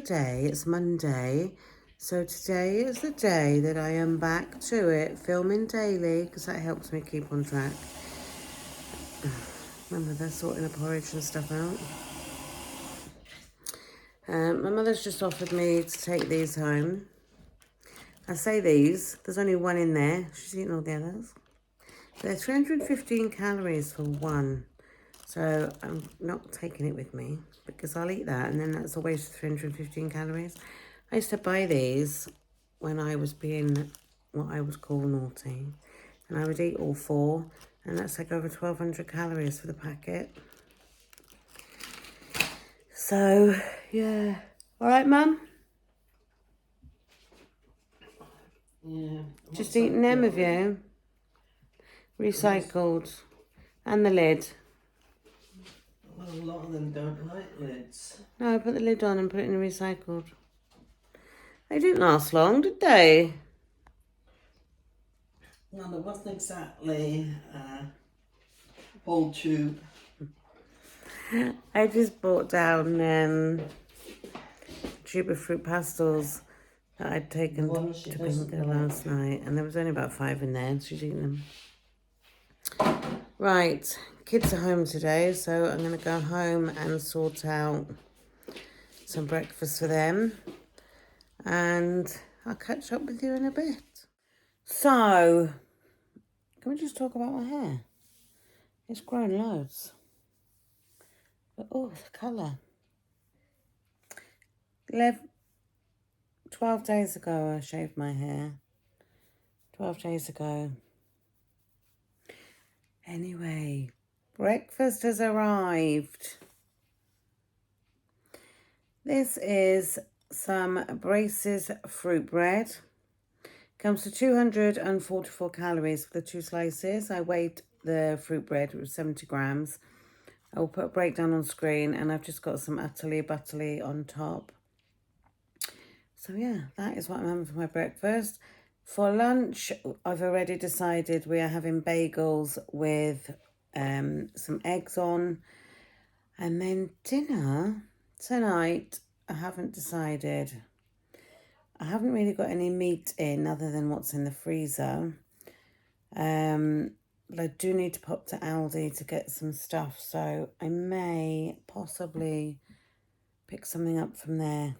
day. It's Monday. So today is the day that I am back to it, filming daily, because that helps me keep on track. Remember, they're sorting the porridge and stuff out. My mother's just offered me to take these home. I say these, there's only one in there. She's eating all the others. They're 315 calories for one. So I'm not taking it with me because I'll eat that and then that's a waste of 315 calories. I used to buy these when I was being what I would call naughty. And I would eat all four and that's like over 1,200 calories for the packet. So, yeah. All right, Mum? Yeah. Just eating them with you. Recycled. And the lid. Well, a lot of them don't like lids. No, I put the lid on and put it in the recycled. They didn't last long, did they? No, there wasn't exactly a whole tube. I just bought down a tube of fruit pastels that I'd taken to Bingo last night. And there was only about 5 in there and she's eating them. Right, kids are home today, so I'm going to go home and sort out some breakfast for them. And I'll catch up with you in a bit. So, can we just talk about my hair? It's grown loads. But, oh, the colour. 12 days ago I shaved my hair. 12 days ago. Anyway, breakfast has arrived. This is some Braces fruit bread. Comes to 244 calories for the 2 slices. I weighed the fruit bread, it was 70 grams. I will put a breakdown on screen and I've just got some Utterly Butterly on top. So yeah, that is what I'm having for my breakfast. For lunch, I've already decided we are having bagels with some eggs on. And then dinner tonight, I haven't decided. I haven't really got any meat in other than what's in the freezer. But I do need to pop to Aldi to get some stuff. So I may possibly pick something up from there.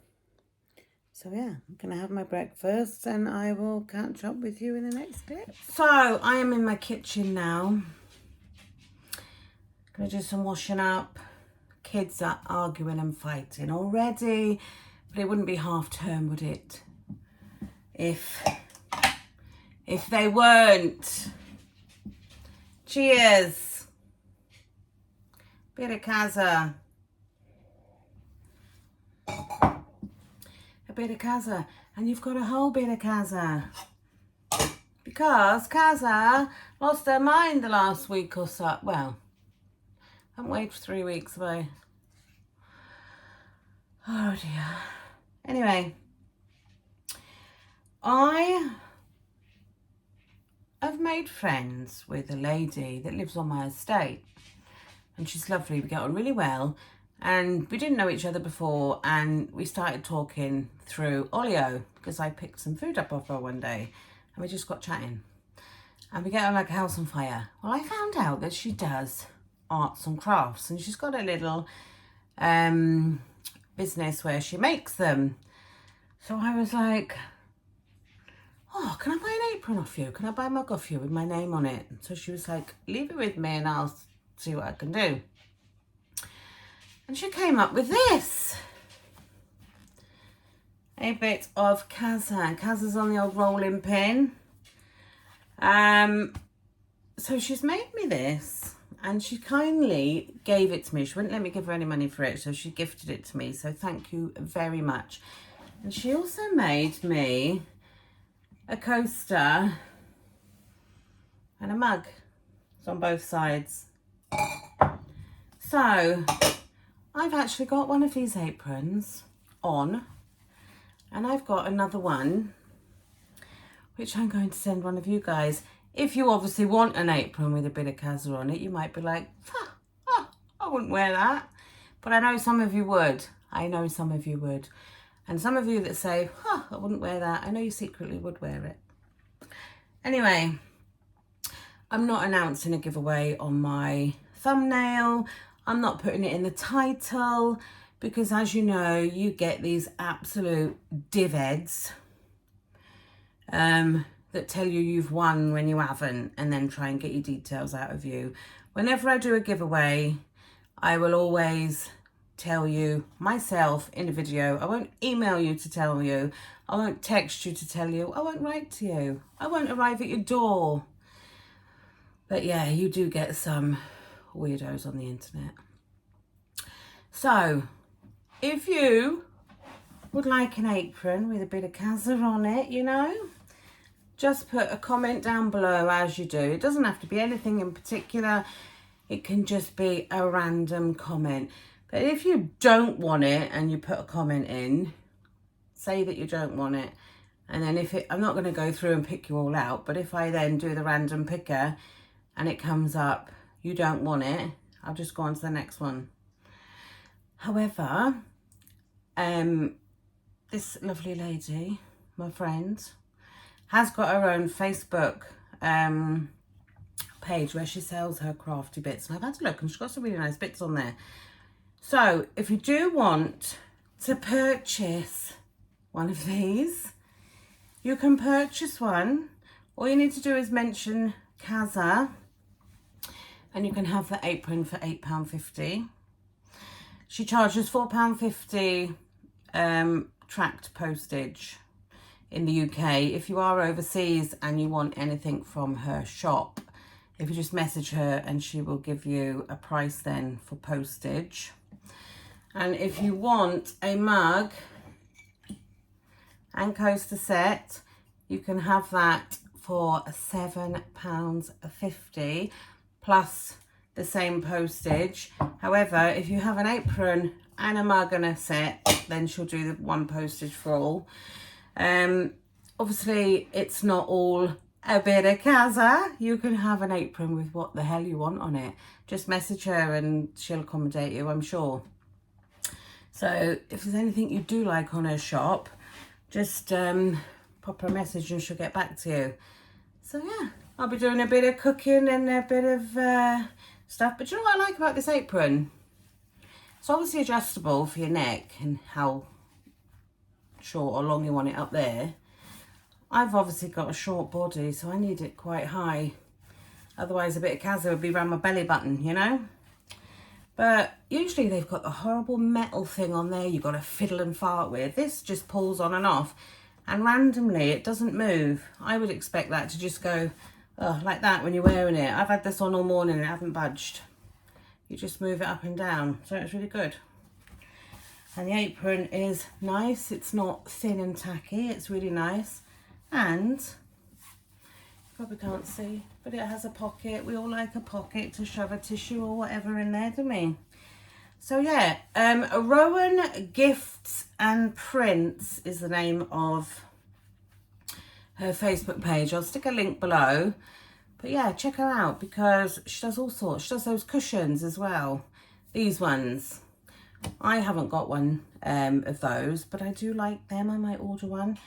So yeah, I'm going to have my breakfast and I will catch up with you in the next clip. So I am in my kitchen now. Going to do some washing up. Kids are arguing and fighting already. But it wouldn't be half term, would it? If they weren't. Cheers. Bit of casa. A bit of casa. And you've got a whole bit of casa. Because Casa lost her mind the last week or so. Well, I haven't waited for 3 weeks, have I? Oh dear. Anyway. I've made friends with a lady that lives on my estate and she's lovely. We get on really well and we didn't know each other before and we started talking through Olio because I picked some food up off her one day and we just got chatting and we get on like a house on fire. Well, I found out that she does arts and crafts and she's got a little business where she makes them. So I was like, oh, can I buy an apron off you? Can I buy a mug off you with my name on it? So she was like, leave it with me and I'll see what I can do. And she came up with this. A bit of Casa. Casa's on the old rolling pin. So she's made me this and she kindly gave it to me. She wouldn't let me give her any money for it, so she gifted it to me. So thank you very much. And she also made me a coaster and a mug. It's on both sides. So I've actually got one of these aprons on and I've got another one which I'm going to send one of you guys. If you obviously want an apron with a bit of Casa on it, you might be like, I wouldn't wear that. But I know some of you would. I know some of you would. And some of you that say, I wouldn't wear that, I know you secretly would wear it. Anyway, I'm not announcing a giveaway on my thumbnail. I'm not putting it in the title because, as you know, you get these absolute divheads that tell you you've won when you haven't, and then try and get your details out of you. Whenever I do a giveaway, I will always tell you myself in a video. I won't email you to tell you. I won't text you to tell you. I won't write to you. I won't arrive at your door. But yeah, you do get some weirdos on the internet. So, if you would like an apron with a bit of Casa on it, you know, just put a comment down below as you do. It doesn't have to be anything in particular. It can just be a random comment. But if you don't want it and you put a comment in, say that you don't want it. And then I'm not going to go through and pick you all out, but if I then do the random picker and it comes up, you don't want it, I'll just go on to the next one. However, this lovely lady, my friend, has got her own Facebook page where she sells her crafty bits. And I've had a look and she's got some really nice bits on there. So if you do want to purchase one of these, you can purchase one. All you need to do is mention Casa and you can have the apron for £8.50. She charges £4.50 tracked postage in the UK. If you are overseas and you want anything from her shop, if you just message her and she will give you a price then for postage. And if you want a mug and coaster set, you can have that for £7.50 plus the same postage. However, if you have an apron and a mug and a set, then she'll do the one postage for all. Obviously, it's not all a bit of Casa. You can have an apron with what the hell you want on it. Just message her and she'll accommodate you, I'm sure. So if there's anything you do like on her shop, just pop her a message and she'll get back to you. So yeah, I'll be doing a bit of cooking and a bit of stuff. But you know what I like about this apron? It's obviously adjustable for your neck and how short or long you want it up there. I've obviously got a short body, so I need it quite high. Otherwise a bit of Casa would be around my belly button, you know? But usually they've got the horrible metal thing on there you've got to fiddle and fart with. This just pulls on and off. And randomly, it doesn't move. I would expect that to just go like that when you're wearing it. I've had this on all morning and it hasn't budged. You just move it up and down. So it's really good. And the apron is nice. It's not thin and tacky. It's really nice. And, probably can't see, but it has a pocket. We all like a pocket to shove a tissue or whatever in there, don't we? So yeah, Rowan Gifts and Prints is the name of her Facebook page. I'll stick a link below. But yeah, check her out because she does all sorts. She does those cushions as well. These ones. I haven't got one of those, but I do like them. I might order one.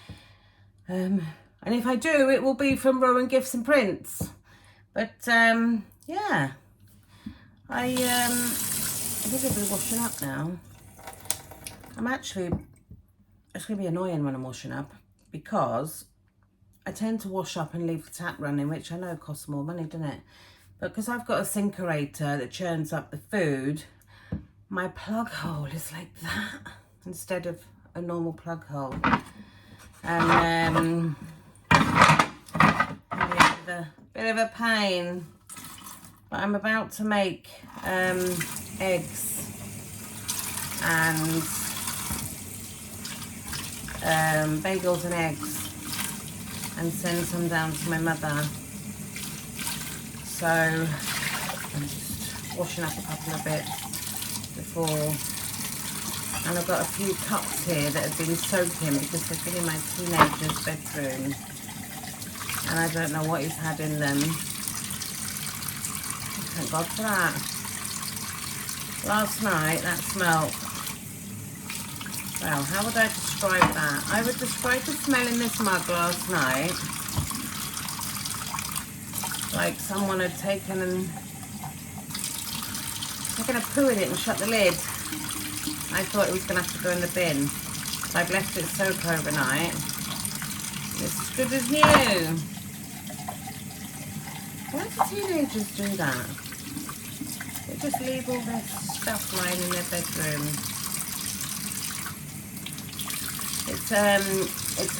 And if I do, it will be from Rowan Gifts and Prints. But yeah, I think I'll be washing up now. it's going to be annoying when I'm washing up because I tend to wash up and leave the tap running, which I know costs more money, doesn't it? But because I've got a sinkerator that churns up the food, my plug hole is like that instead of a normal plug hole. And a bit of a pain, but I'm about to make eggs and bagels and eggs and send some down to my mother. So I'm just washing up a couple of bits before. And I've got a few cups here that have been soaking because they've been in my teenager's bedroom. And I don't know what he's had in them. Thank God for that. Last night, that smelt Well, how would I describe that? I would describe the smell in this mug last night like someone had taken a poo in it and shut the lid. I thought it was going to have to go in the bin. So I've left it soak overnight. It's as good as new. Why do teenagers do that? They just leave all their stuff lying in their bedroom. It's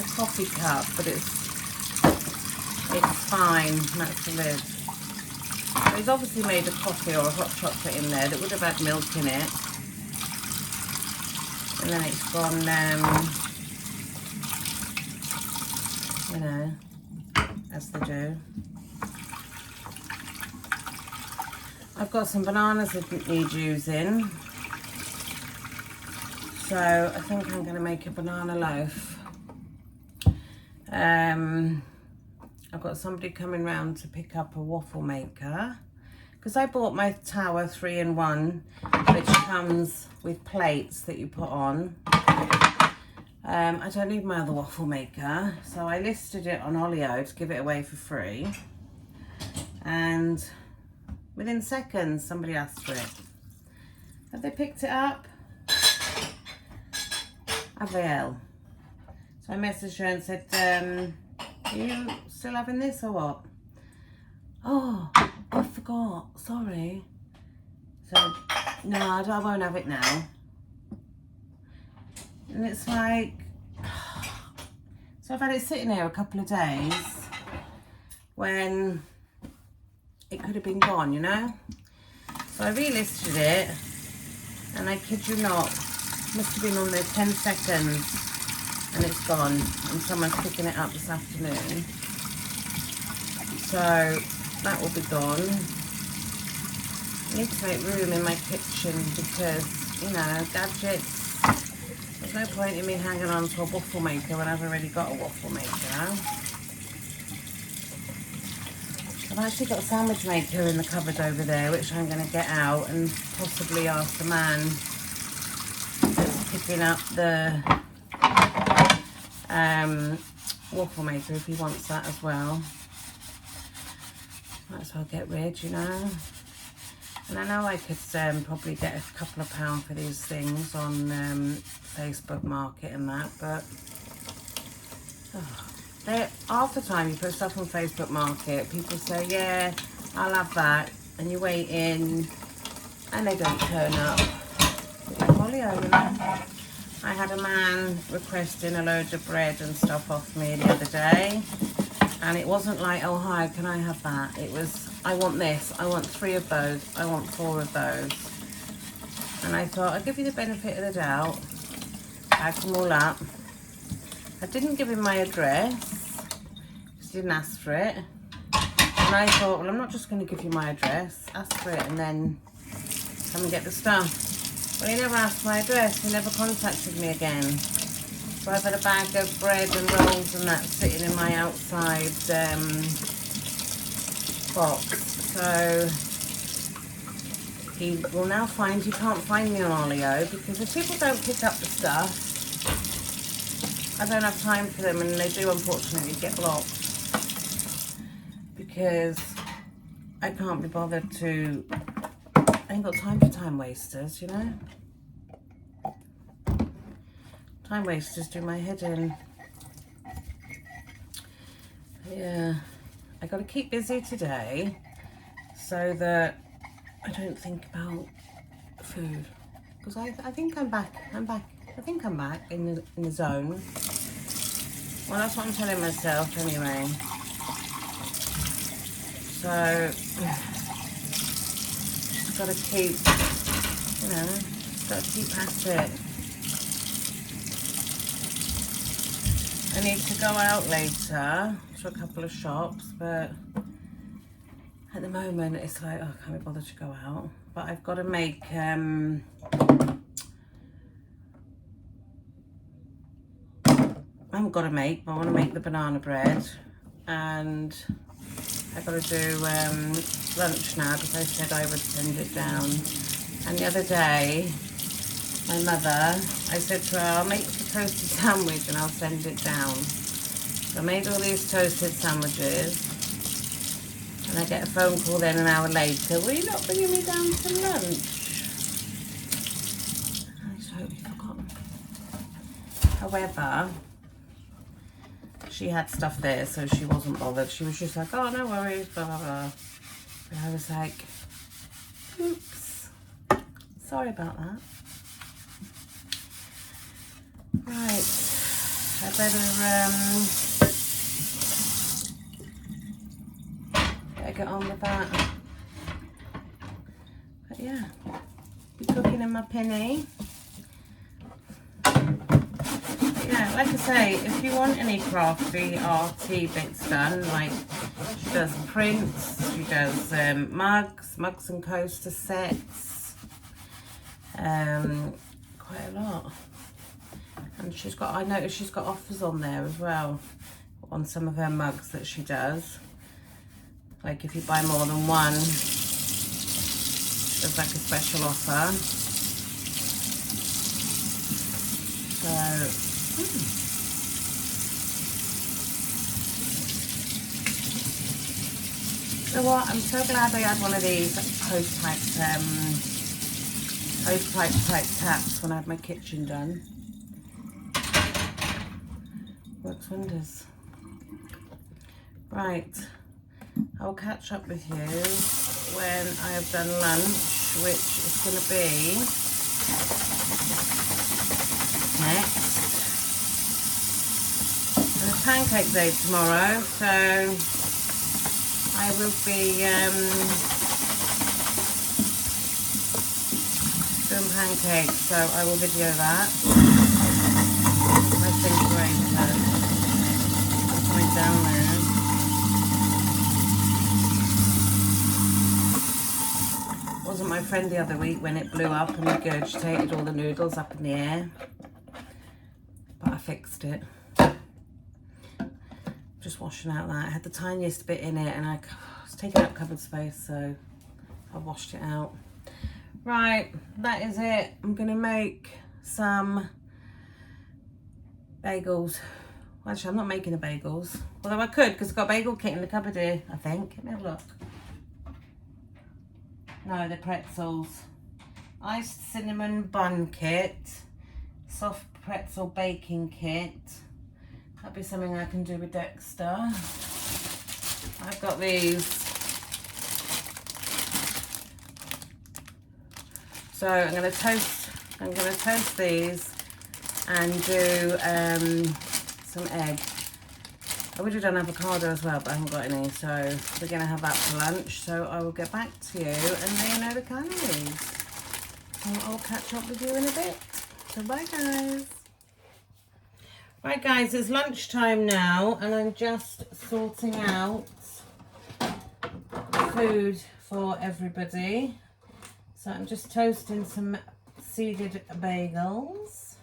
a coffee cup, but it's fine. That's the lid. So he's obviously made a coffee or a hot chocolate in there that would have had milk in it, and then it's gone. You know, as they do. I've got some bananas that need using, so I think I'm going to make a banana loaf. I've got somebody coming round to pick up a waffle maker, because I bought my Tower 3-in-1, which comes with plates that you put on. I don't need my other waffle maker, so I listed it on Olio to give it away for free, and within seconds somebody asked for it. Have they picked it up? Have they? So I messaged her and said, are you still having this or what? Oh, I forgot, sorry. So, no, I won't have it now. And it's like, so I've had it sitting here a couple of days when it could have been gone, you know? So I relisted it, and I kid you not, must have been on there 10 seconds and it's gone, and someone's picking it up this afternoon. So that will be gone. I need to make room in my kitchen because, you know, gadgets. There's no point in me hanging on to a waffle maker when I've already got a waffle maker. I've actually got a sandwich maker in the cupboard over there, which I'm going to get out and possibly ask the man that's picking up the waffle maker if he wants that as well. Might as well get rid, you know. And I know I could probably get a couple of pounds for these things on Facebook Market and that, but half the time you put stuff on Facebook Market, people say, yeah, I'll have that, and you wait in and they don't turn up. Like Olio, you know. I had a man requesting a load of bread and stuff off me the other day, and it wasn't like, oh hi, can I have that? It was, I want this, I want 3 of those, I want 4 of those. And I thought, I'll give you the benefit of the doubt, bag them all up. I didn't give him my address, because he didn't ask for it. And I thought, well, I'm not just going to give you my address, ask for it and then come and get the stuff. Well, he never asked my address, he never contacted me again. So I've had a bag of bread and rolls and that sitting in my outside box. So he will now find he can't find me on Olio, because if people don't pick up the stuff, I don't have time for them, and they do unfortunately get blocked, because I can't be bothered to, I ain't got time for time wasters, you know. Time wasters do my head in. Yeah, I got to keep busy today so that I don't think about food, because I think I'm back. I think I'm back in the zone. Well, that's what I'm telling myself anyway. So just got to keep, you know, just got to keep at it. I need to go out later to a couple of shops, but at the moment it's like, oh, I can't be bothered to go out. But I've got to make I haven't got to make, but I want to make the banana bread, and I've got to do lunch now because I said I would send it down. And the other day my mother, I said to her, I'll make the toasted sandwich and I'll send it down. So I made all these toasted sandwiches, and I get a phone call then an hour later, will you not bringing me down for lunch? I totally forgotten. However, she had stuff there, so she wasn't bothered. She was just like, oh, no worries, blah, blah, blah. And I was like, oops, sorry about that. Right, I better get on with that. But yeah, be cooking in my penny. Yeah, like I say, if you want any crafty, arty bits done, like she does prints, she does mugs and coaster sets, quite a lot. And she's got, I noticed she's got offers on there as well, on some of her mugs that she does. Like if you buy more than one, there's like a special offer. So, you know what? I'm so glad I had one of these hose pipe taps when I had my kitchen done. Works wonders. Right, I'll catch up with you when I have done lunch, which is going to be next. And it's pancake day tomorrow, so I will be doing pancakes, so I will video that. My refrigerator. Right down there. Wasn't my friend the other week when it blew up and regurgitated all the noodles up in the air, but I fixed it. Just washing out that. I had the tiniest bit in it and I was taking up cupboard space, so I washed it out. Right, that is it. I'm gonna make some bagels. Well, actually, I'm not making the bagels, although I could because I've got a bagel kit in the cupboard here, I think. Let me have a look. No, they're pretzels. Iced cinnamon bun kit, soft pretzel baking kit. That'd be something I can do with Dexter. I've got these. So I'm gonna toast these and do some egg. I would have done avocado as well, but I haven't got any, so we're gonna have that for lunch. So I will get back to you and let you know the calories. So I'll catch up with you in a bit. So bye guys. Right guys, it's lunchtime now and I'm just sorting out food for everybody. So I'm just toasting some seeded bagels.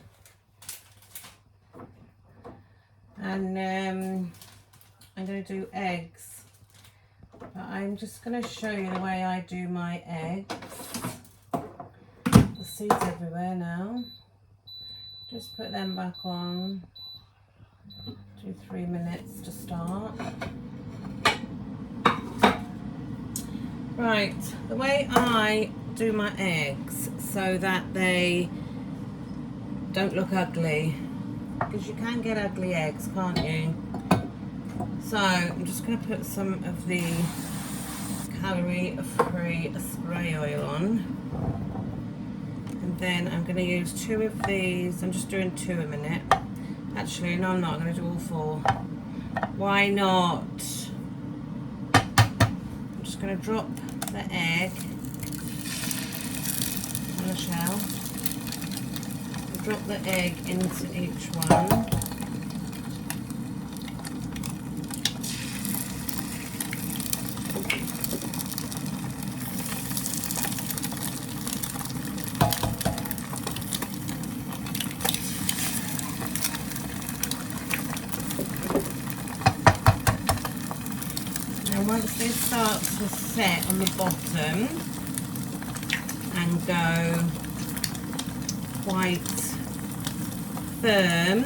And I'm going to do eggs. But I'm just going to show you the way I do my eggs. The seeds everywhere now. Just put them back on. Do 3 minutes to start. Right, the way I do my eggs so that they don't look ugly, because you can get ugly eggs, can't you? So I'm just going to put some of the calorie-free spray oil on, and then I'm going to use 2 of these. I'm just doing 2 a minute. Actually, no, I'm not. I'm going to do all 4. Why not? I'm just going to drop the egg on the shell. Drop the egg into each one. Now once this starts to set on the bottom and go quite firm.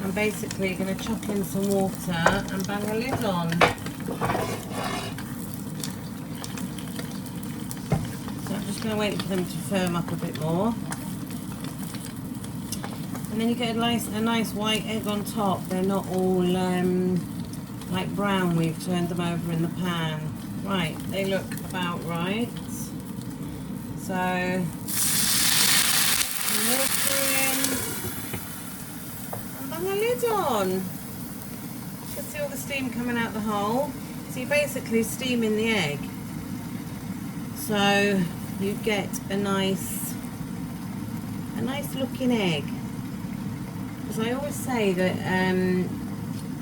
I'm basically going to chuck in some water and bang a lid on. So I'm just going to wait for them to firm up a bit more. And then you get a nice white egg on top. They're not all like brown. We've turned them over in the pan. Right, they look about right. So, water in. And bang a lid on. You can see all the steam coming out the hole. So you're basically steaming the egg. So you get a nice looking egg. Because I always say that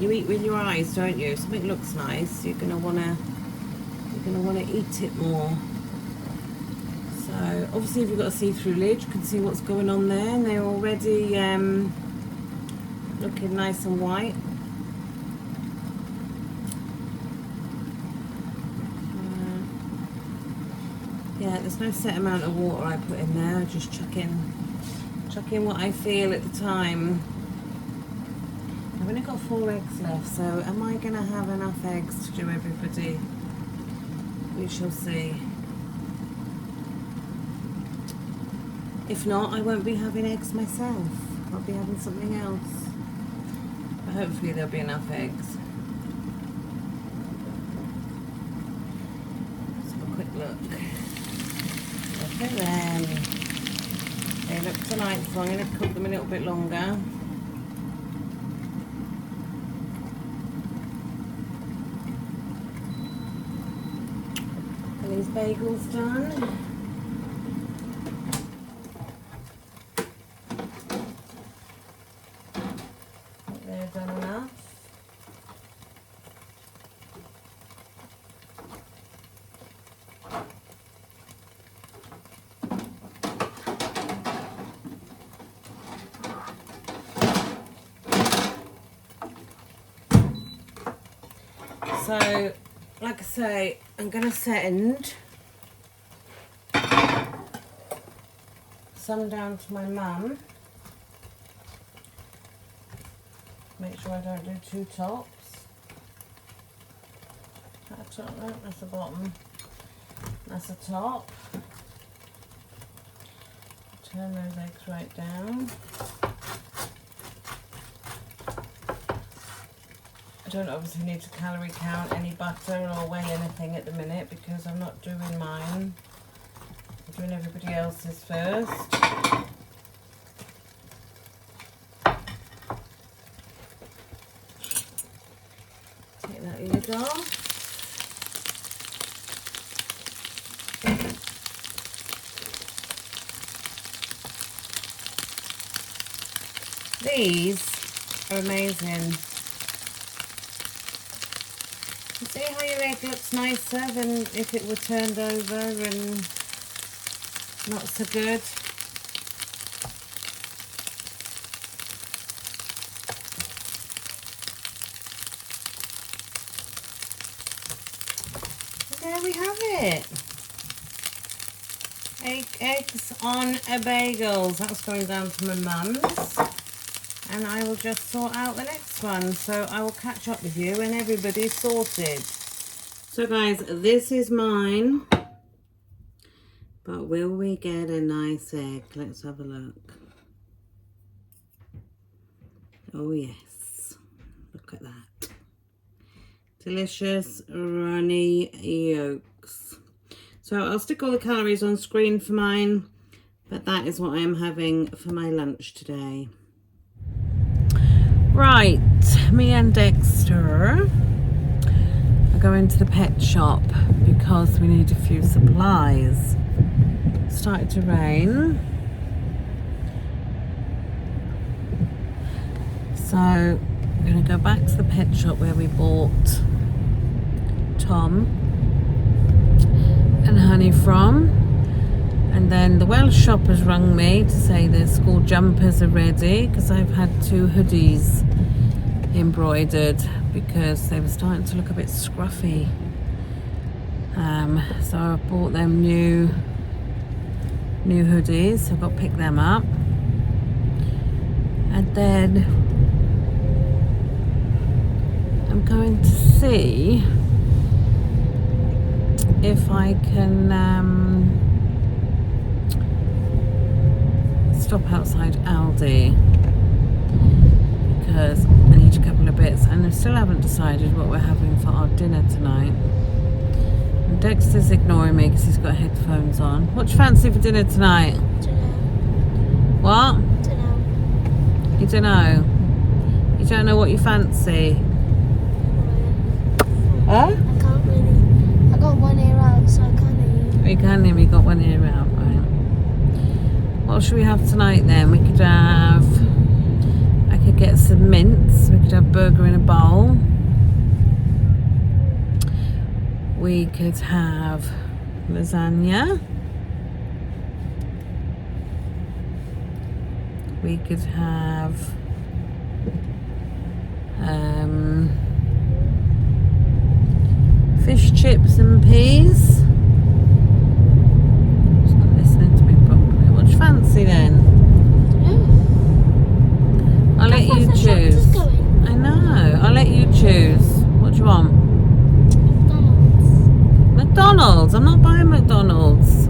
you eat with your eyes, don't you? If something looks nice, you're gonna wanna eat it more. So obviously if you've got a see-through lid, you can see what's going on there, and they're already looking nice and white. Yeah, there's no set amount of water I put in there. I just chuck in what I feel at the time. I've only got 4 eggs left, so am I going to have enough eggs to do everybody? We shall see. If not, I won't be having eggs myself. I'll be having something else. But hopefully there'll be enough eggs. Let's have a quick look. Look at them. They look delightful. I'm going to cook them a little bit longer. And these bagels done. I think they're done enough. So, like I say, I'm going to send some down to my mum. Make sure I don't do 2 tops. That's the bottom. That's the top. Turn those eggs right down. I don't obviously need to calorie count any butter or weigh anything at the minute because I'm not doing mine. I'm doing everybody else's first. Take that lid off. These are amazing. See how your egg looks nicer than if it were turned over and not so good. And there we have it. Eggs on a bagels. That's going down to my mum's. And I will just sort out the next one. So I will catch up with you when everybody's sorted. So guys, this is mine. But will we get a nice egg? Let's have a look. Oh yes. Look at that. Delicious runny yolks. So I'll stick all the calories on screen for mine. But that is what I am having for my lunch today. Right, me and Dexter are going to the pet shop because we need a few supplies. It started to rain. So we're going to go back to the pet shop where we bought Tom and Honey from. And then the Welsh shop has rung me to say their school jumpers are ready because I've had 2 hoodies embroidered because they were starting to look a bit scruffy. So I bought them new new hoodies, so I've got to pick them up. And then I'm going to see if I can stop outside Aldi, because I need a couple of bits, and I still haven't decided what we're having for our dinner tonight. And Dexter's ignoring me because he's got headphones on. What do you fancy for dinner tonight? Dunno. What? Dunno. You don't know? You don't know what you fancy? Huh? I can't really. I got one ear out, so I can't hear you. You can hear me, got one ear out, right? What should we have tonight then? We could have... I could get some mince. We could have burger in a bowl. We could have lasagna. We could have fish chips and peas. She's not listening to me properly. What do you fancy then? I'll let you choose. I know. I'll let you choose. What do you want? McDonald's. I'm not buying McDonald's.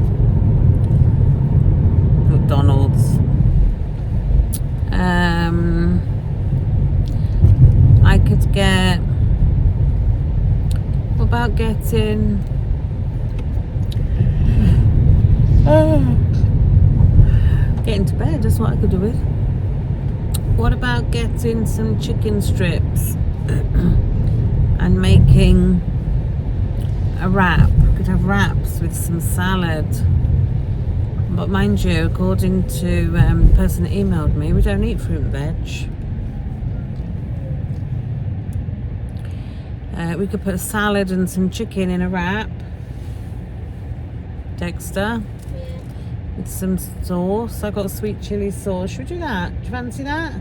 I could get... What about getting... Getting to bed, that's what I could do with. What about getting some chicken strips and making a wrap? Could have wraps with some salad. But mind you, according to the person that emailed me, we don't eat fruit and veg. We could put a salad and some chicken in a wrap. Dexter? Yeah. With some sauce. I got sweet chili sauce. Should we do that? Do you fancy that?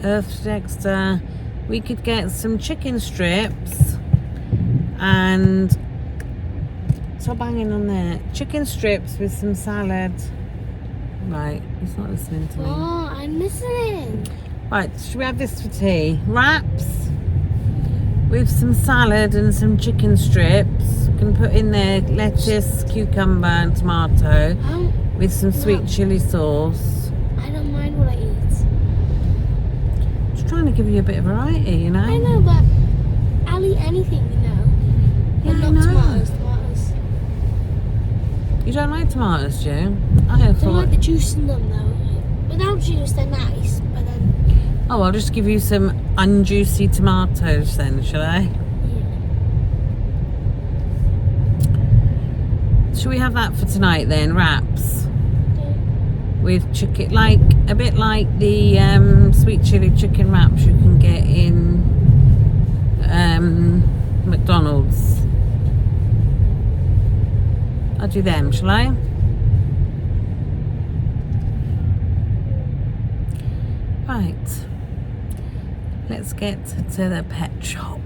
Earth Dexter. We could get some chicken strips and... Stop banging on there. Chicken strips with some salad. Right, he's not listening to me. Oh, I'm listening. Right, should we have this for tea? Wraps with some salad and some chicken strips. We can put in there lettuce, cucumber and tomato with some sweet chili sauce. I don't mind what I eat. Just trying to give you a bit of variety, you know? I know, but I'll eat anything, you know. Yeah, But I not know. tomatoes. You don't like tomatoes, do you? I I don't thought... like the juice in them, though. Without juice, they're nice, but then... Oh, I'll just give you some unjuicy tomatoes then, shall I? Yeah. Should we have that for tonight then? Wraps Okay. with chicken, like a bit like the sweet chili chicken wraps you can get in McDonald's. I'll do them, shall I? Right. Let's get to the pet shop.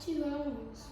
2 hours.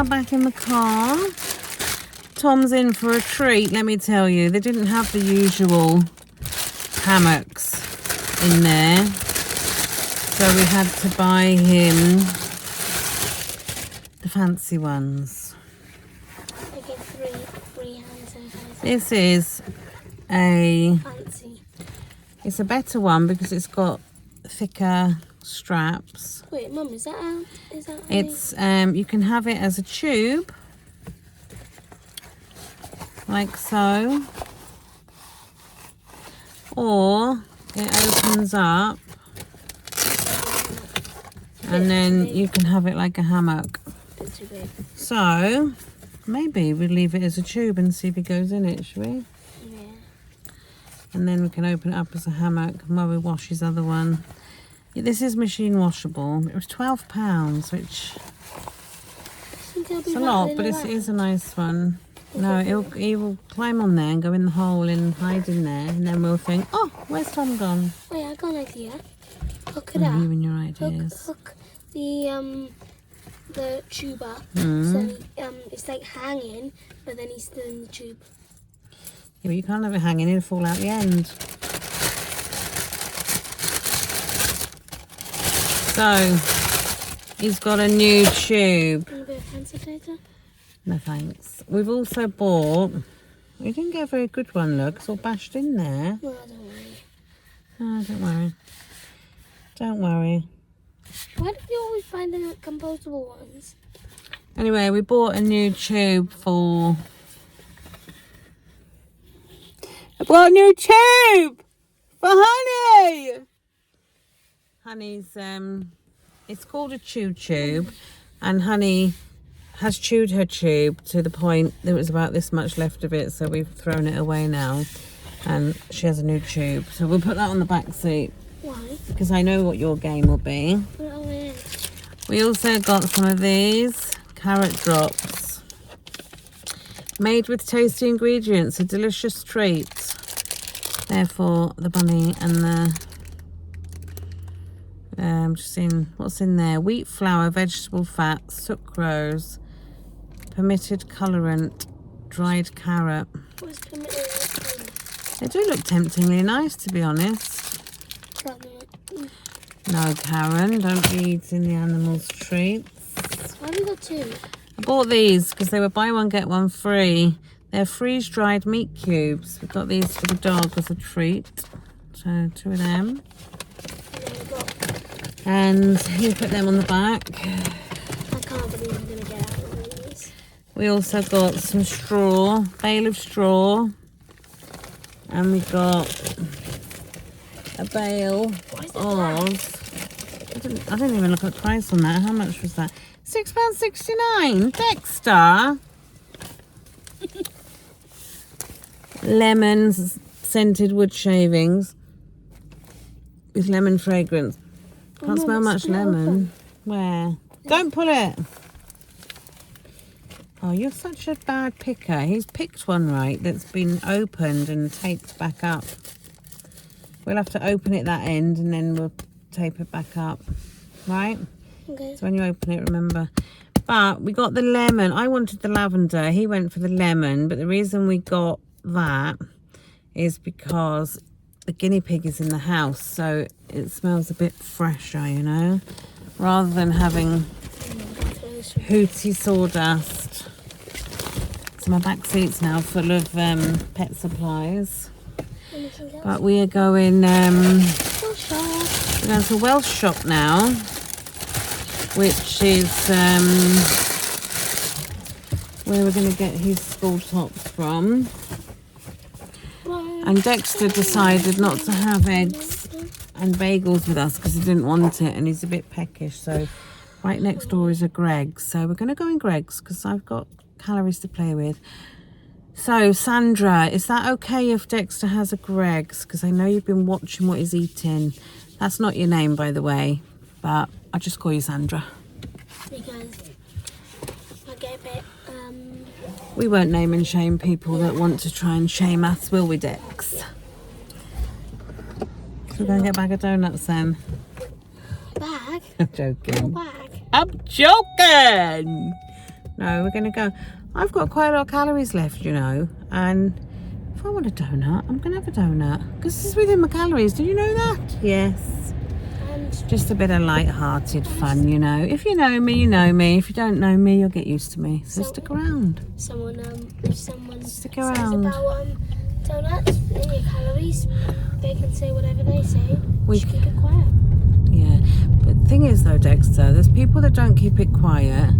are back in the car. Tom's in for a treat, let me tell you. They didn't have the usual hammocks in there, so we had to buy him The fancy ones. I get three hand sanitizer. This is a... Fancy. It's a better one because it's got thicker straps. Wait, Mum, is that out? It's you can have it as a tube, like so, or it opens up and then you can have it like a hammock. It's too big. So maybe we'll leave it as a tube and see if it goes in it, shall we? Yeah. And then we can open it up as a hammock while we wash his other one. Yeah, this is machine washable. It was £12, which it's a lot, but it is a nice one. No, he will climb on there and go in the hole and hide in there, and then we'll think, oh, where's Tom gone? Wait, I got an idea. Hook it Oh, up. you and your ideas. Hook the tube up. Mm. So it's like hanging, but then he's still in the tube. Yeah, but you can't have it hanging, it'll fall out the end. So, he's got a new tube. And a bit of hand sanitizer. No thanks. We've also bought... We didn't get a very good one, look. It's all bashed in there. Well, don't worry. Oh, don't worry. Don't worry. Why do we always find the compostable ones? Anyway, we bought a new tube for... I bought a new tube for Honey! Honey's, it's called a chew tube, and Honey has chewed her tube to the point there was about this much left of it, so we've thrown it away now, and she has a new tube. So we'll put that on the back seat. Why? Because I know what your game will be. Put it all in. We also got some of these carrot drops. Made with tasty ingredients, a delicious treat. They're for the bunny and the... just seeing what's in there. Wheat flour, vegetable fat, sucrose, permitted colorant, dried carrot. What's the They do look temptingly nice, to be honest. No, Karen, don't be eating the animals' treats. Why have you got two? I bought these because they were buy one get one free. They're freeze-dried meat cubes. We got these for the dog as a treat. So 2 of them. And you put them on the back. I can't believe I'm going to get out of these. We also got some straw, bale of straw. And we got a bale of... I didn't even look at the price on that. How much was that? £6.69. Dexter. Lemons, scented wood shavings with lemon fragrance. Can't smell much lemon. Where? Don't pull it. Oh, you're such a bad picker. He's picked one right that's been opened and taped back up. We'll have to open it that end and then we'll tape it back up. Right? Okay. So when you open it, remember. But we got the lemon. I wanted the lavender. He went for the lemon. But the reason we got that is because the guinea pig is in the house. So it smells a bit fresher, you know. Rather than having hooty sawdust. So my back seat's now full of pet supplies. But we are going... we're going to a Welsh shop now, which is where we're going to get his school tops from. And Dexter decided not to have eggs and bagels with us because he didn't want it and he's a bit peckish. So right next door is a Greggs. So we're going to go in Greggs because I've got calories to play with. So Sandra, is that okay if Dexter has a Greggs? Because I know you've been watching what he's eating. That's not your name, by the way, but I'll just call you Sandra. Because I get a bit, We won't name and shame people that want to try and shame us, will we, Dex? So we're going to get a bag of donuts then. bag. I'm joking. Bag. I'm joking! No, we're going to go. I've got quite a lot of calories left, you know, and if I want a donut, I'm going to have a donut because this is within my calories. Did you know that? Yes. Just a bit of light-hearted fun, you know. If you know me, you know me. If you don't know me, you'll get used to me. So stick around. If someone Stick says around. about donuts and your calories, they can say whatever they say. We Just keep it quiet. Yeah, but the thing is though, Dexter, there's people that don't keep it quiet.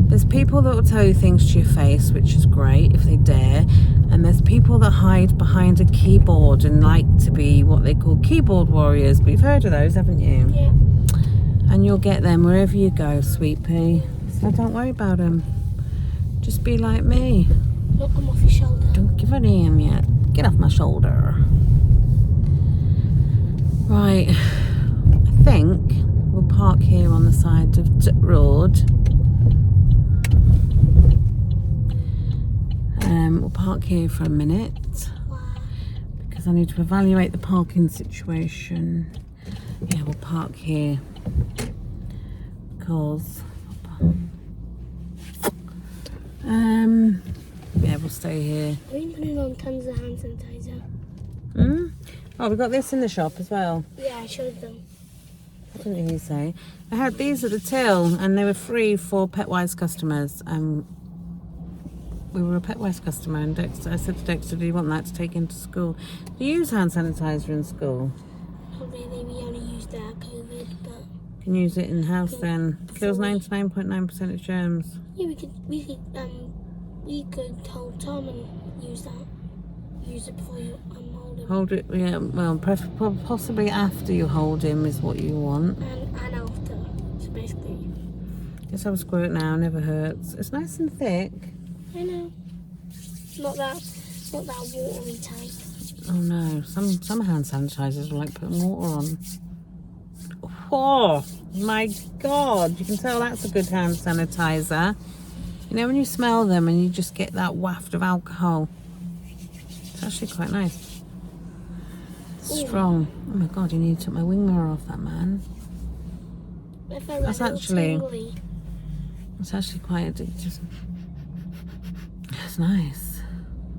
There's people that will tell you things to your face, which is great if they dare. And there's people that hide behind a keyboard and like to be what they call keyboard warriors. But you've heard of those, haven't you? Yeah. And you'll get them wherever you go, sweet pea. So don't worry about them. Just be like me. Look, I'm off your shoulder. Don't give a damn yet. Get off my shoulder. Right. I think we'll park here on the side of the road. We'll park here for a minute because I need to evaluate the parking situation. Yeah, we'll park here because yeah, we'll stay here. Are you putting on tons of hand sanitizer? Oh, we got this in the shop as well. Yeah, I showed them. What did he say? I had these at the till and they were free for Petwise customers. We were a Petwise customer and Dexter, I said to Dexter, do you want that to take into school? Do you use hand sanitizer in school? Not really, we only used that at COVID, but You can use it in house then. Kills 99.9% of germs. yeah, we could hold Tom and use that. Use it before you hold him. Hold it, yeah, well, possibly after you hold him is what you want. And after. So basically. Let's have a squirt now, never hurts. It's nice and thick. I know. Not that watery type. Oh no, some hand sanitizers are like putting water on. Oh my god, you can tell that's a good hand sanitizer. You know when you smell them and you just get that waft of alcohol. It's actually quite nice. Strong. Oh my god, you need to take my wing mirror off that, man. That's actually quite addictive. It's nice.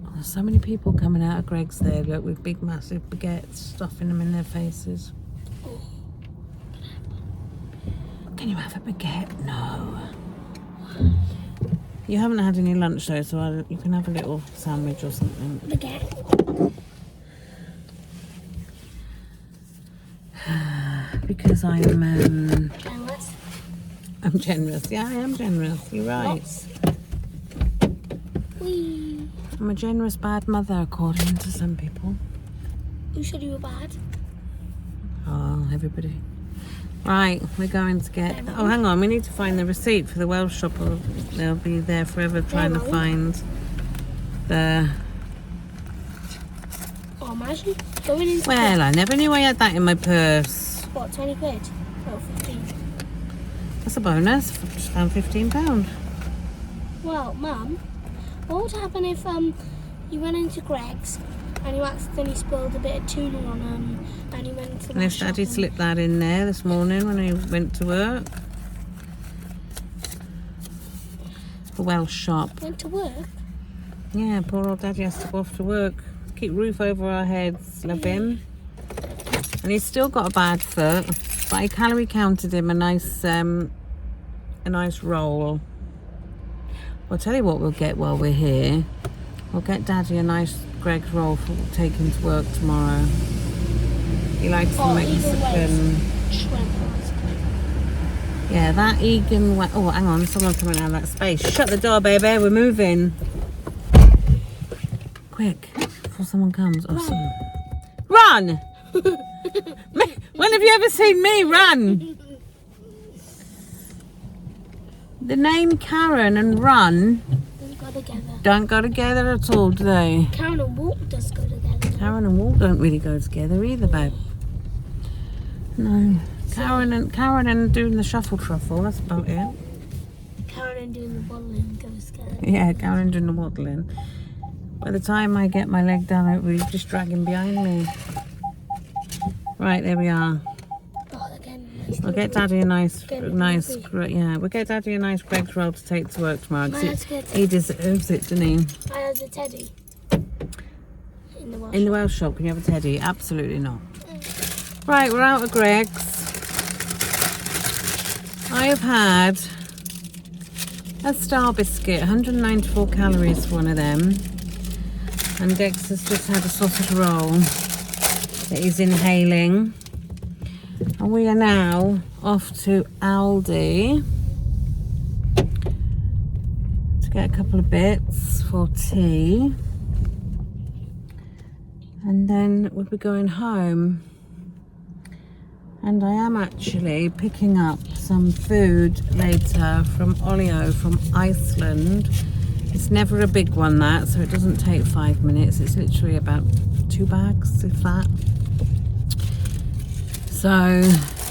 Oh, there's so many people coming out of Greg's there, look, with big massive baguettes, stuffing them in their faces. Can you have a baguette? No. You haven't had any lunch though, so you can have a little sandwich or something. Baguette. Because I'm Generous. I'm generous. Yeah, I am generous. You're right. Lots. Whee. I'm a generous bad mother, according to some people. Who said you were bad? Oh, everybody. Right, we're going to get... Oh, hang on. We need to find the receipt for the Welsh shop. They'll be there forever trying to find the... Oh, imagine going into... Well, I never knew I had that in my purse. What, 20 quid? Oh, 15. That's a bonus. Just found £15. Well, Mum, what would happen if you went into Greg's and you accidentally spilled a bit of tuna on and you went to the And if Daddy shop slipped that in there this morning when he went to work. The Welsh shop. went to work? Yeah, poor old Daddy has to go off to work. Keep roof over our heads, love him. And he's still got a bad foot, but I calorie counted him a nice roll. I'll tell you what we'll get while we're here. We'll get Daddy a nice Greg's roll for taking to work tomorrow. He likes the Mexican. Yeah, that Egan. Oh, hang on, someone's coming out of that space. Shut the door, baby. We're moving. Quick, before someone comes. Awesome. Run! When have you ever seen me run? The name Karen and run don't go together at all, do they? Karen and Walk does go together. Karen and Walk don't really go together either, babe. No. Karen and doing the shuffle truffle, that's about it. Karen and doing the waddling goes together. Yeah, Karen doing the waddling. By the time I get my leg down, it will be just dragging behind me. Right, there we are. Oh, again. We'll get Daddy a nice, yeah. We'll get Daddy a nice Greg's roll to take to work tomorrow. He deserves it, doesn't he? I had a teddy. In the Welsh shop, can you have a teddy? Absolutely not. Right, we're out of Greg's. I have had a Star biscuit, 194 calories for one of them. And Dexter's just had a sausage roll that he's inhaling. And we are now off to Aldi to get a couple of bits for tea. And then we'll be going home. And I am actually picking up some food later from Olio from Iceland. It's never a big one, that, so it doesn't take 5 minutes. It's literally about 2 bags, if that. So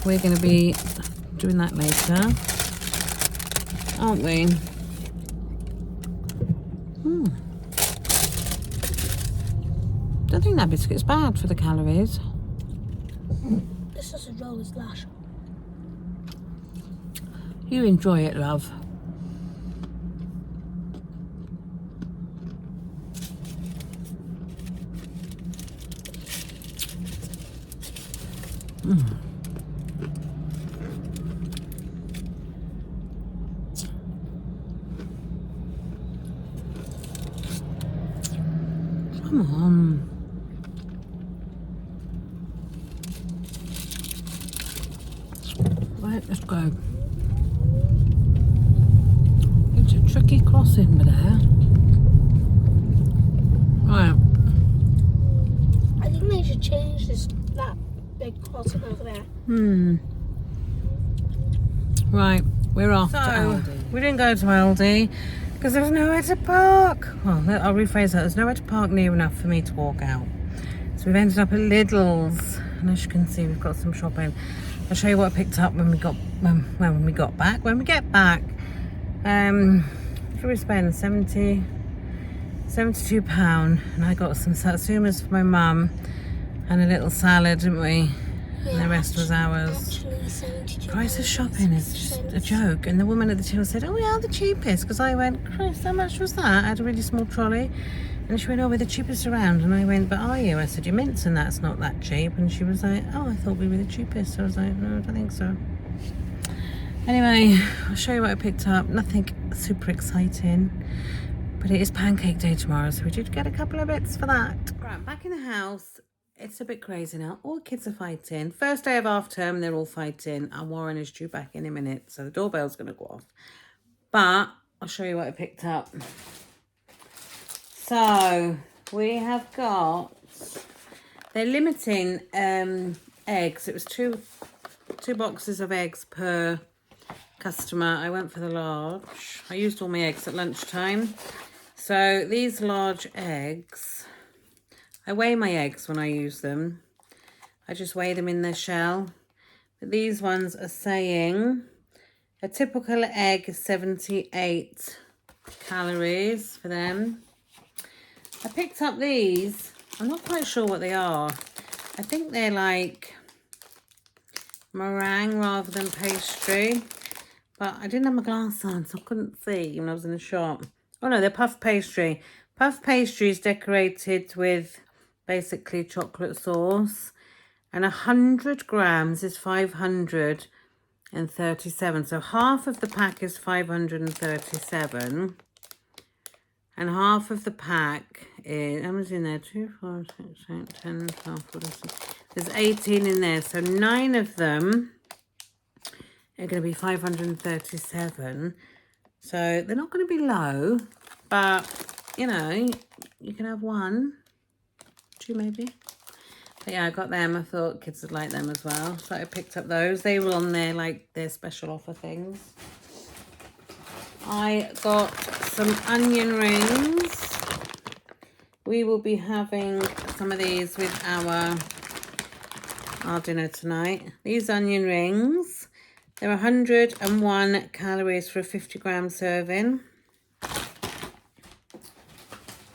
we're going to be doing that later, aren't we? Don't think that biscuit's bad for the calories. This sausage roll is lush. You enjoy it, love. Come on. Right, let's go. It's a tricky crossing, but there. Right. I think they should change that big crossing over there. Right, we're off to Aldi. We didn't go to Aldi because there was nowhere to park. Well, I'll rephrase that. There's nowhere to park near enough for me to walk out. So we've ended up at Lidl's, and as you can see, we've got some shopping. I'll show you what I picked up when we get back. What did we spend? £72, and I got some satsumas for my mum and a little salad, didn't we? And the rest was ours. Price of shopping is just a joke. And the woman at the till said, "Oh, we are the cheapest." Because I went, "Christ, how much was that?" I had a really small trolley. And she went, "Oh, we're the cheapest around." And I went, "But are you?" I said, "Your mints and that's not that cheap." And she was like, "Oh, I thought we were the cheapest." So I was like, "No, I don't think so." Anyway, I'll show you what I picked up. Nothing super exciting. But it is pancake day tomorrow, so we did get a couple of bits for that. Right, back in the house. It's a bit crazy now. All kids are fighting. First day of half term, they're all fighting. And Warren is due back in a minute, so the doorbell's going to go off. But I'll show you what I picked up. So we have got, they're limiting eggs. It was two boxes of eggs per customer. I went for the large. I used all my eggs at lunchtime. So these large eggs, I weigh my eggs when I use them. I just weigh them in their shell. But these ones are saying a typical egg is 78 calories for them. I picked up these. I'm not quite sure what they are. I think they're like meringue rather than pastry. But I didn't have my glass on, so I couldn't see when I was in the shop. Oh no, they're puff pastry. Puff pastry is decorated with basically chocolate sauce. And 100 grams is 537. So half of the pack is 537. And half of the pack is, how much in there? 2, 4, 6, 8, 10, 12, 14, 16. There's 18 in there. So 9 of them are going to be 537. So they're not going to be low, but you know, you can have 1, 2 maybe. But yeah, I got them. I thought kids would like them as well. So I picked up those. They were on their, like, their special offer things. I got some onion rings. We will be having some of these with our dinner tonight. These onion rings, they're 101 calories for a 50-gram serving.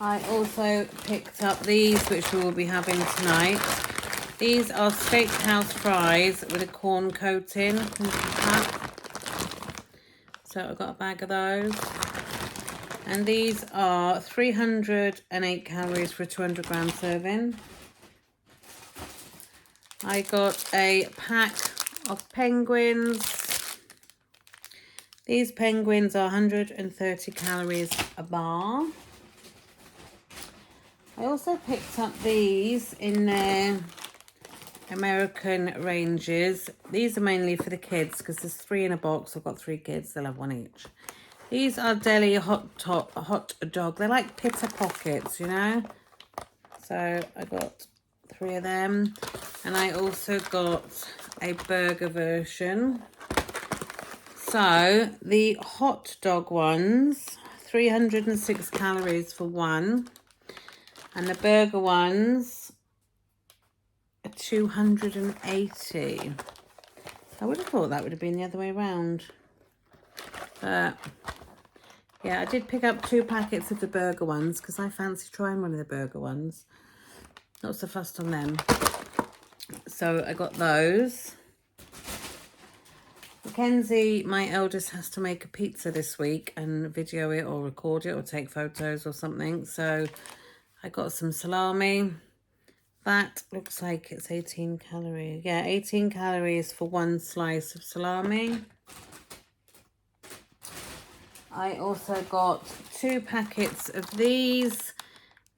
I also picked up these, which we will be having tonight. These are steakhouse fries with a corn coating. So I got a bag of those. And these are 308 calories for a 200-gram serving. I got a pack of penguins. These penguins are 130 calories a bar. I also picked up these in their American ranges. These are mainly for the kids because there's 3 in a box. I've got 3 kids, they'll have 1 each. These are deli hot dog. They're like pita pockets, you know. So I got 3 of them. And I also got a burger version. So the hot dog ones, 306 calories for one. And the burger ones are 280. I would have thought that would have been the other way around. But yeah, I did pick up 2 packets of the burger ones because I fancy trying one of the burger ones. Not so fussed on them. So I got those. Mackenzie, my eldest, has to make a pizza this week and video it or record it or take photos or something. So I got some salami. That looks like it's 18 calories. Yeah, 18 calories for 1 slice of salami. I also got 2 packets of these.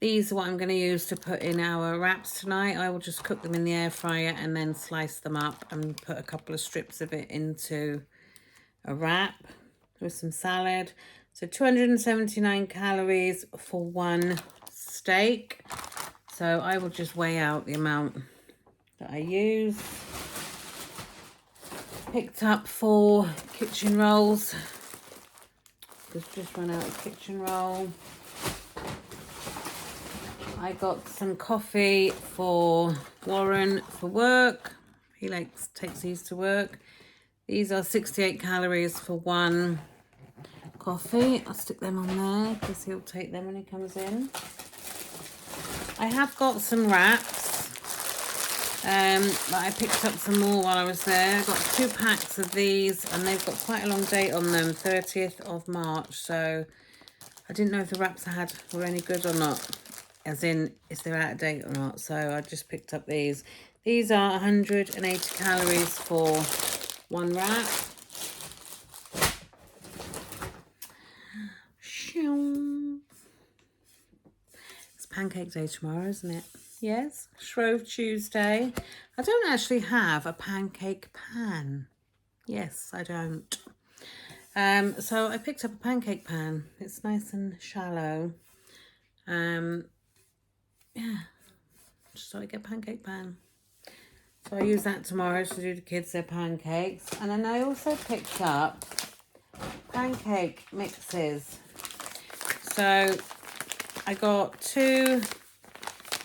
These are what I'm going to use to put in our wraps tonight. I will just cook them in the air fryer and then slice them up and put a couple of strips of it into a wrap with some salad. So 279 calories for 1 steak. So I will just weigh out the amount that I use. Picked up 4 kitchen rolls. Just run out of kitchen roll. I got some coffee for Warren for work. He takes these to work. These are 68 calories for 1 coffee. I'll stick them on there because he'll take them when he comes in. I have got some wraps. But I picked up some more while I was there. I got 2 packs of these and they've got quite a long date on them, 30th of March. So I didn't know if the wraps I had were any good or not, as in, is they're out of date or not. So I just picked up these. These are 180 calories for 1 wrap. It's pancake day tomorrow, isn't it? Yes, Shrove Tuesday. I don't actually have a pancake pan. Yes, I don't. So I picked up a pancake pan. It's nice and shallow. Yeah, just thought I'd get a pancake pan. So I use that tomorrow to do the kids their pancakes. And then I also picked up pancake mixes. So I got 2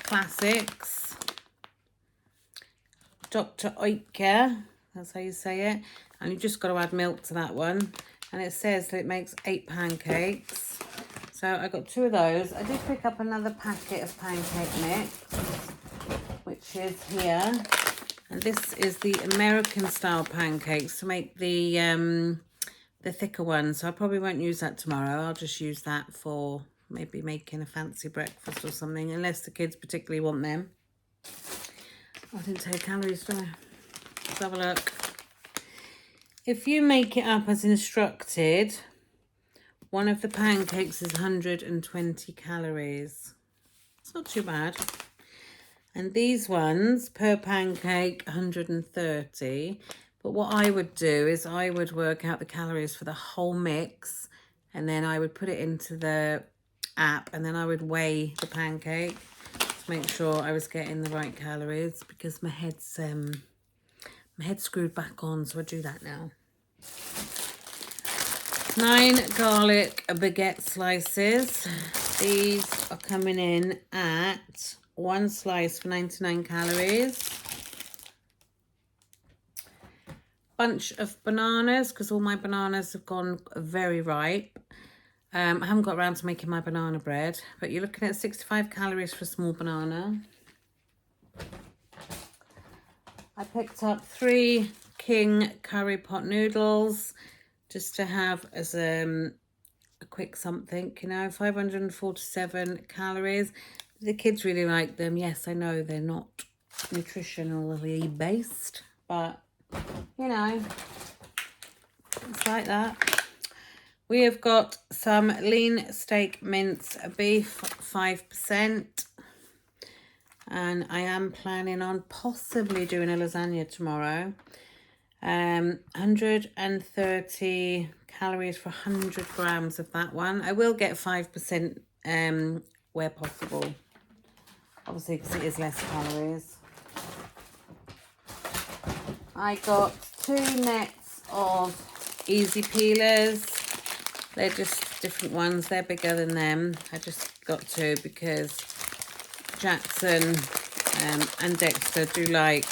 classics. Dr. Oetker, that's how you say it. And you've just got to add milk to that one. And it says that it makes 8 pancakes. So I got 2 of those. I did pick up another packet of pancake mix, which is here. And this is the American style pancakes to make the thicker ones. So I probably won't use that tomorrow. I'll just use that for maybe making a fancy breakfast or something, unless the kids particularly want them. I didn't take calories, did I? Let's have a look. If you make it up as instructed, one of the pancakes is 120 calories. It's not too bad. And these ones, per pancake, 130. But what I would do is I would work out the calories for the whole mix, and then I would put it into the app, and then I would weigh the pancake to make sure I was getting the right calories, because my head's screwed back on, so I do that now. 9 garlic baguette slices. These are coming in at 1 slice for 99 calories. Bunch of bananas, because all my bananas have gone very ripe. I haven't got around to making my banana bread, but you're looking at 65 calories for a small banana. I picked up 3 King curry pot noodles just to have as a quick something, you know. 547 calories. The kids really like them. Yes, I know they're not nutritionally based, but you know, it's like that. We have got some lean steak mince beef, 5%. And I am planning on possibly doing a lasagna tomorrow. 130 calories for 100 grams of that one. I will get 5% where possible. Obviously, because it is less calories. I got 2 nets of easy peelers. They're just different ones. They're bigger than them. I just got 2 because Jackson and Dexter do like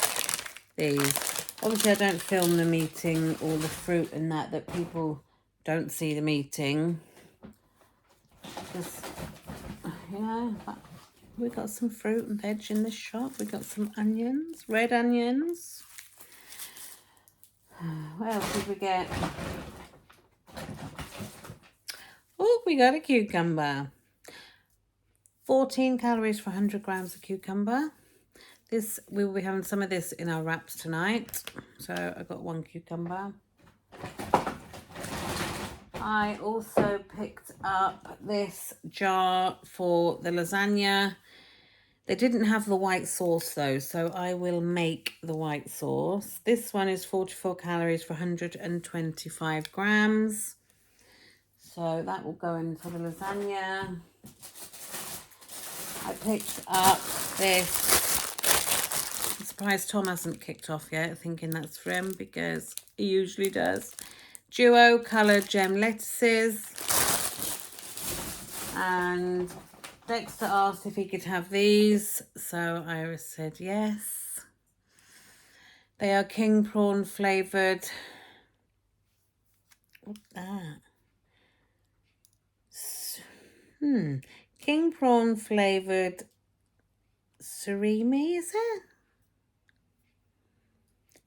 these. Obviously, I don't film them eating all the fruit and that people don't see them eating. Because, you know, we got some fruit and veg in this shop. We got some onions, red onions. What else did we get? Oh, we got a cucumber. 14 calories for 100 grams of cucumber. This, we will be having some of this in our wraps tonight. So I got 1 cucumber. I also picked up this jar for the lasagna. They didn't have the white sauce though, so I will make the white sauce. This one is 44 calories for 125 grams. So that will go into the lasagna. I picked up this. I'm surprised Tom hasn't kicked off yet, thinking that's for him because he usually does. Duo coloured gem lettuces. And Dexter asked if he could have these, so Iris said yes. They are king prawn flavoured. What's that? King prawn flavoured surimi, is it?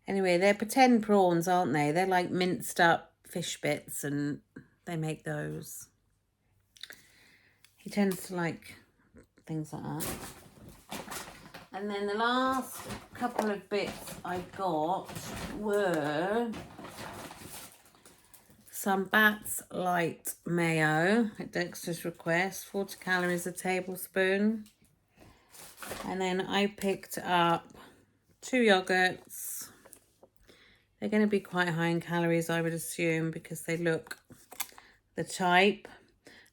Anyway, they're pretend prawns, aren't they? They're like minced up fish bits, and they make those. He tends to like things like that. And then the last couple of bits I got were some Bat's Light Mayo at Dexter's request, 40 calories a tablespoon. And then I picked up 2 yogurts. They're going to be quite high in calories, I would assume, because they look the type.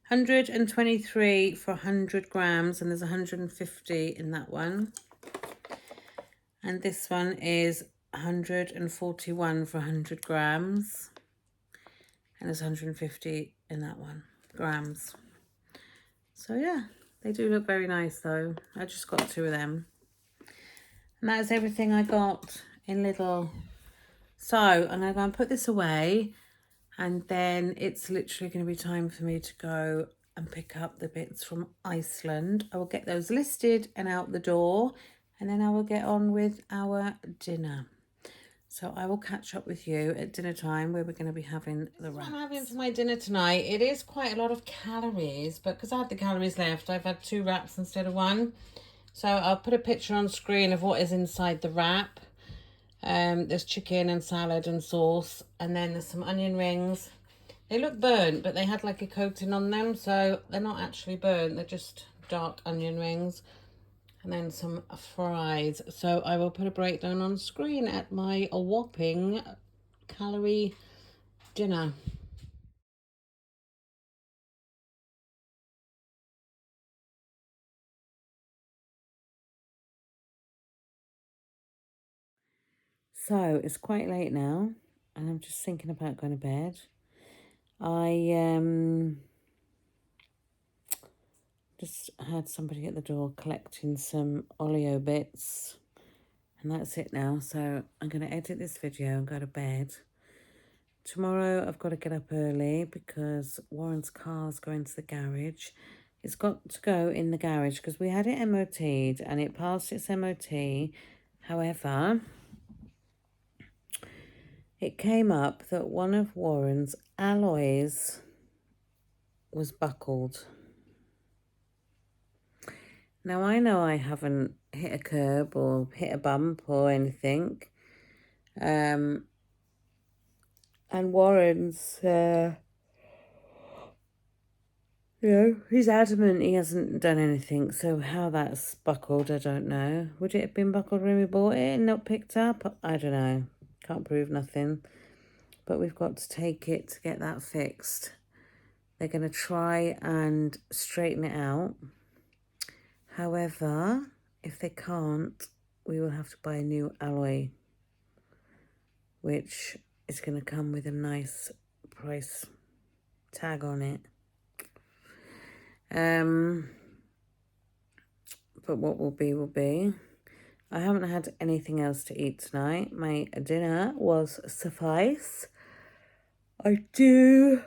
123 for 100 grams, and there's 150 in that one. And this one is 141 for 100 grams. And there's 150 in that one, grams. So yeah, they do look very nice though. I just got 2 of them. And that is everything I got in Lidl. So I'm going to go and put this away. And then it's literally going to be time for me to go and pick up the bits from Iceland. I will get those listed and out the door. And then I will get on with our dinner. So I will catch up with you at dinner time where we're going to be having the wraps. What I'm having for my dinner tonight, it is quite a lot of calories. But because I had the calories left, I've had 2 wraps instead of 1. So I'll put a picture on screen of what is inside the wrap. There's chicken and salad and sauce, and then there's some onion rings. They look burnt, but they had like a coating on them, so they're not actually burnt, they're just dark onion rings. And then some fries. So I will put a breakdown on screen at my whopping calorie dinner. So it's quite late now, and I'm just thinking about going to bed. I just had somebody at the door collecting some Oleo bits, and that's it now. So I'm going to edit this video and go to bed. Tomorrow I've got to get up early because Warren's car's going to the garage. It's got to go in the garage because we had it MOT'd and it passed its MOT. However, it came up that one of Warren's alloys was buckled. Now, I know I haven't hit a curb or hit a bump or anything. And Warren's You know, he's adamant he hasn't done anything, so how that's buckled, I don't know. Would it have been buckled when we bought it and not picked up? I don't know. Can't prove nothing. But we've got to take it to get that fixed. They're going to try and straighten it out. However, if they can't, we will have to buy a new alloy, which is going to come with a nice price tag on it. But what will be, will be. I haven't had anything else to eat tonight. My dinner was suffice. I do...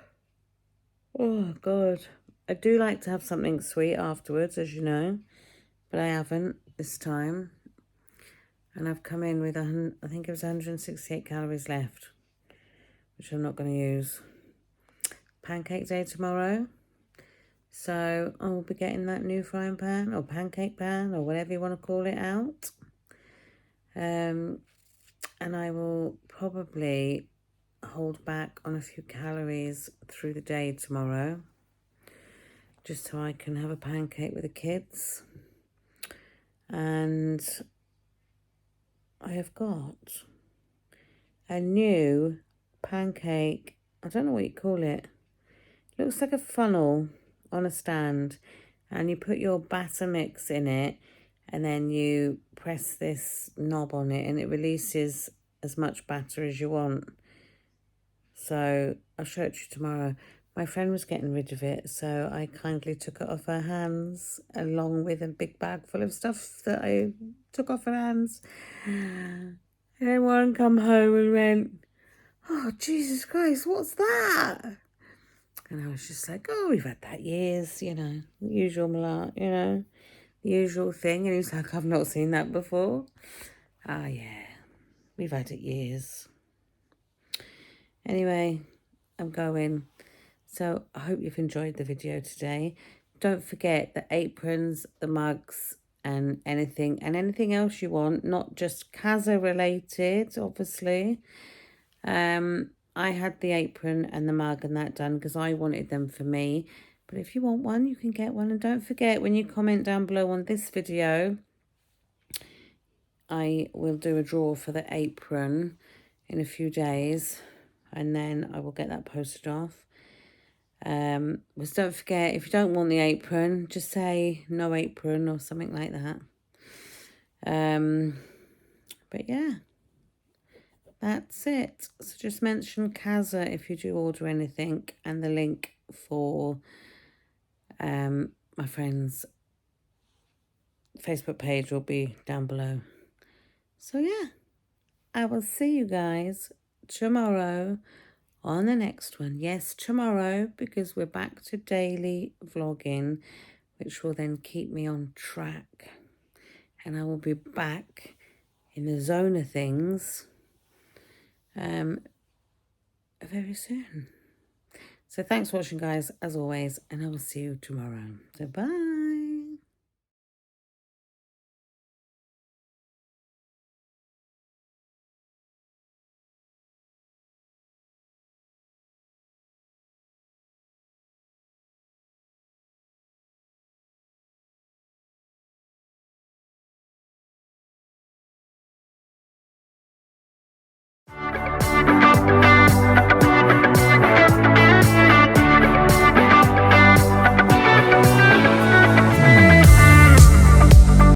Oh, God. I do like to have something sweet afterwards, as you know. But I haven't this time. And I've come in with, I think it was 168 calories left, which I'm not going to use. Pancake day tomorrow. So I will be getting that new frying pan or pancake pan or whatever you want to call it out. And I will probably hold back on a few calories through the day tomorrow, just so I can have a pancake with the kids. And I have got a new pancake, I don't know what you call it. It looks like a funnel on a stand, and you put your batter mix in it, and then you press this knob on it and it releases as much batter as you want. So I'll show it to you tomorrow. My friend was getting rid of it, so I kindly took it off her hands, along with a big bag full of stuff that I took off her hands. And then one come home and went, "Oh, Jesus Christ, what's that?" And I was just like, "Oh, we've had that years, you know, the usual malark, you know, the usual thing." And he's like, "I've not seen that before." Ah, yeah, we've had it years. Anyway, I'm going. So I hope you've enjoyed the video today. Don't forget the aprons, the mugs, and anything else you want, not just Casa related, obviously. I had the apron and the mug and that done because I wanted them for me. But if you want one, you can get one. And don't forget, when you comment down below on this video, I will do a draw for the apron in a few days. And then I will get that posted off. Just don't forget, if you don't want the apron, just say no apron or something like that. But yeah, that's it. So just mention Casa if you do order anything, and the link for my friend's Facebook page will be down below. So yeah, I will see you guys tomorrow on the next one. Yes, tomorrow, because we're back to daily vlogging, which will then keep me on track. And I will be back in the zone of things very soon. So thanks for watching, guys, as always, and I will see you tomorrow. So bye.